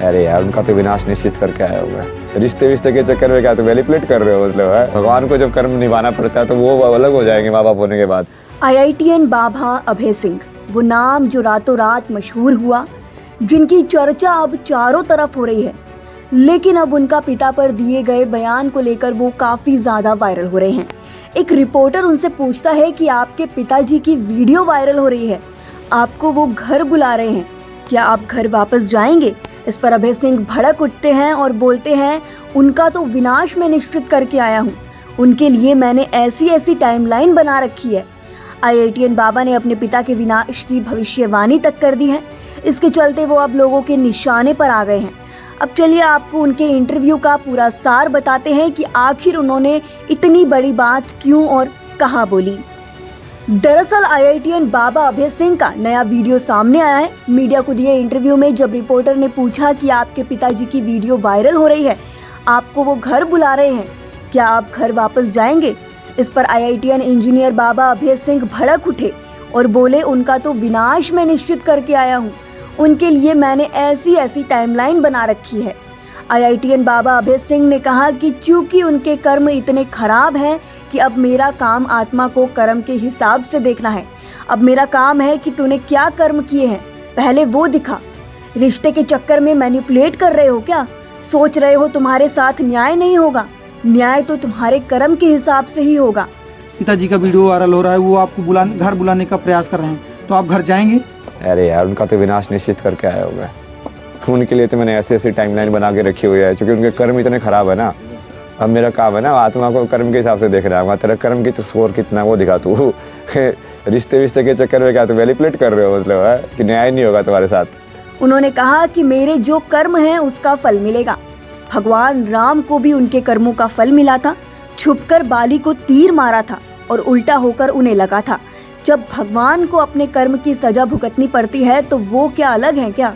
अरे यार, उनका तो विनाश निश्चित करके आया हुआ है। रिश्ते के चक्कर में क्या तो मैनिपुलेट कर रहे हो मतलब है? भगवान को जब कर्म निभाना पड़ता है तो वो अलग हो जाएंगे माँ बाप होने के बाद। IITian बाबा अभय सिंह, वो नाम जो रातों रात मशहूर हुआ, जिनकी चर्चा अब चारों तरफ हो रही है, लेकिन अब उनका पिता पर दिए गए बयान को लेकर वो काफी ज्यादा वायरल हो रहे हैं। एक रिपोर्टर उनसे पूछता है कि आपके पिताजी की वीडियो वायरल हो रही है, आपको वो घर बुला रहे हैं, क्या आप घर वापस जाएंगे? इस पर अभय सिंह भड़क उठते हैं और बोलते हैं, उनका तो विनाश मैं निश्चित करके आया हूँ, उनके लिए मैंने ऐसी टाइमलाइन बना रखी है। IITian बाबा ने अपने पिता के विनाश की भविष्यवाणी तक कर दी है। इसके चलते वो अब लोगों के निशाने पर आ गए हैं। अब चलिए आपको उनके इंटरव्यू का पूरा सार बताते हैं कि आखिर उन्होंने इतनी बड़ी बात क्यों और कहाँ बोली। दरअसल IITian बाबा अभय सिंह का नया वीडियो सामने आया है। मीडिया को दिए इंटरव्यू में जब रिपोर्टर ने पूछा कि आपके पिताजी की वीडियो वायरल हो रही है, आपको वो घर बुला रहे हैं, क्या आप घर वापस जाएंगे? इस पर IITian इंजीनियर बाबा अभय सिंह भड़क उठे और बोले, उनका तो विनाश मैं निश्चित करके आया हूँ, उनके लिए मैंने ऐसी टाइमलाइन बना रखी है। IITian बाबा अभय सिंह ने कहा कि चूंकि उनके कर्म इतने खराब हैं कि अब मेरा काम आत्मा को कर्म के हिसाब से देखना है। अब मेरा काम है कि तूने क्या कर्म किए हैं, पहले वो दिखा। रिश्ते के चक्कर में मैनिपुलेट कर रहे हो क्या? सोच रहे हो तुम्हारे साथ न्याय नहीं होगा? न्याय तो तुम्हारे कर्म के हिसाब से ही होगा। पिताजी का वीडियो वायरल हो रहा है, वो आपको घर बुलाने का प्रयास कर रहे हैं, तो आप घर जाएंगे? अरे यार, उनका तो विनाश निश्चित करके आया हुआ है। उनके लिए तो मैंने ऐसी टाइमलाइन बना के रखी हुई है, क्योंकि उनके कर्म इतने खराब है ना। अब मेरा काम है ना आत्मा को कर्म के हिसाब से देख रहा है। तेरा कर्म की तो स्कोर कितना वो दिखा तू। रिश्ते के चक्कर में क्या तो मैनिपुलेट कर रहे हो मतलब है कि न्याय नहीं होगा तुम्हारे साथ। उन्होंने कहा कि मेरे जो कर्म हैं उसका फल मिलेगा। भगवान राम को भी उनके कर्मों का फल मिला था। छुपकर बाली को तीर मारा था और उल्टा होकर उन्हें लगा था। जब भगवान को अपने कर्म की सजा भुगतनी पड़ती है तो वो क्या अलग है क्या?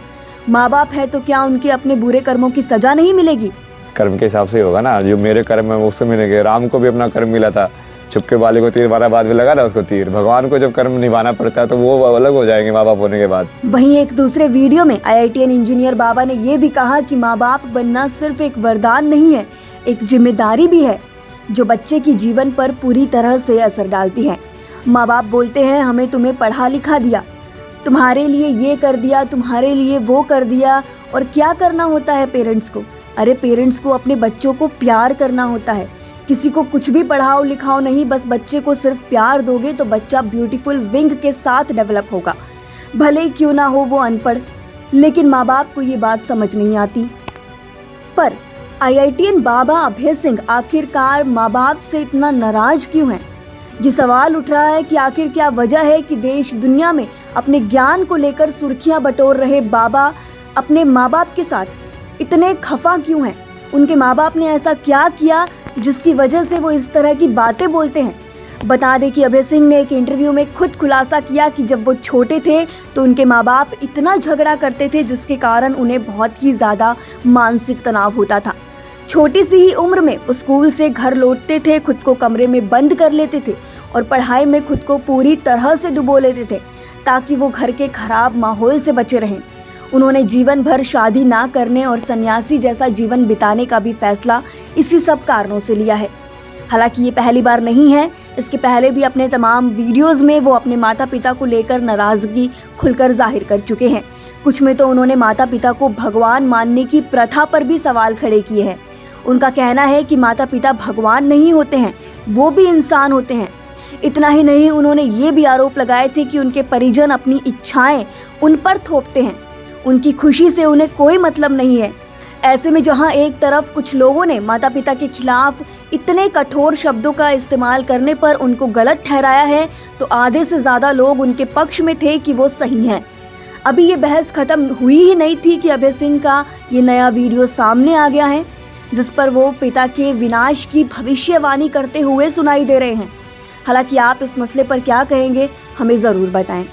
माँ बाप है तो क्या उनके अपने बुरे कर्मों की सजा नहीं मिलेगी? कर्म के हिसाब से ही होगा ना। जो मेरे कर्म है उससे मिलेंगे। राम को भी अपना कर्म मिला था, छुपके बाली को तीर मारा, बाद में लगा ना उसको तीर। भगवान को जब कर्म निभाना पड़ता है तो वो अलग हो जाएंगे माँ बाप होने के बाद। वहीं एक दूसरे वीडियो में IITian इंजीनियर बाबा ने ये भी कहा कि माँ बाप बनना सिर्फ एक वरदान नहीं है, एक जिम्मेदारी भी है जो बच्चे की जीवन पर पूरी तरह से असर डालती है। माँ बाप बोलते हैं, हमें तुम्हें पढ़ा लिखा दिया, तुम्हारे लिए ये कर दिया, तुम्हारे लिए वो कर दिया। और क्या करना होता है पेरेंट्स को? अरे पेरेंट्स को अपने बच्चों को प्यार करना होता है। किसी को कुछ भी पढ़ाओ लिखाओ नहीं, बस बच्चे को सिर्फ प्यार दोगे तो बच्चा ब्यूटीफुल विंग के साथ डेवलप होगा, भले क्यों ना हो वो अनपढ़। लेकिन माँ बाप को ये बात समझ नहीं आती। पर IITian बाबा अभय सिंह आखिरकार माँ बाप से इतना नाराज क्यों हैं? ये सवाल उठ रहा है कि आखिर क्या वजह है कि देश दुनिया में अपने ज्ञान को लेकर सुर्खियां बटोर रहे बाबा अपने माँ बाप के साथ इतने खफा क्यों हैं? उनके माँ बाप ने ऐसा क्या किया जिसकी वजह से वो इस तरह की बातें बोलते हैं? बता दें कि अभय सिंह ने एक इंटरव्यू में खुद खुलासा किया कि जब वो छोटे थे तो उनके माँ बाप इतना झगड़ा करते थे जिसके कारण उन्हें बहुत ही ज़्यादा मानसिक तनाव होता था। छोटी सी ही उम्र में वो स्कूल से घर लौटते थे, खुद को कमरे में बंद कर लेते थे और पढ़ाई में खुद को पूरी तरह से डुबो लेते थे ताकि वो घर के खराब माहौल से बचे रहें। उन्होंने जीवन भर शादी ना करने और सन्यासी जैसा जीवन बिताने का भी फैसला इसी सब कारणों से लिया है। हालांकि ये पहली बार नहीं है, इसके पहले भी अपने तमाम वीडियोस में वो अपने माता पिता को लेकर नाराजगी खुलकर जाहिर कर चुके हैं। कुछ में तो उन्होंने माता पिता को भगवान मानने की प्रथा पर भी सवाल खड़े किए हैं। उनका कहना है कि माता पिता भगवान नहीं होते हैं, वो भी इंसान होते हैं। इतना ही नहीं, उन्होंने ये भी आरोप लगाए थे कि उनके परिजन अपनी इच्छाएं उन पर थोपते हैं, उनकी खुशी से उन्हें कोई मतलब नहीं है। ऐसे में जहां एक तरफ कुछ लोगों ने माता पिता के खिलाफ इतने कठोर शब्दों का इस्तेमाल करने पर उनको गलत ठहराया है, तो आधे से ज़्यादा लोग उनके पक्ष में थे कि वो सही हैं। अभी ये बहस खत्म हुई ही नहीं थी कि अभय सिंह का ये नया वीडियो सामने आ गया है जिस पर वो पिता के विनाश की भविष्यवाणी करते हुए सुनाई दे रहे हैं। हालांकि आप इस मसले पर क्या कहेंगे, हमें ज़रूर बताएं।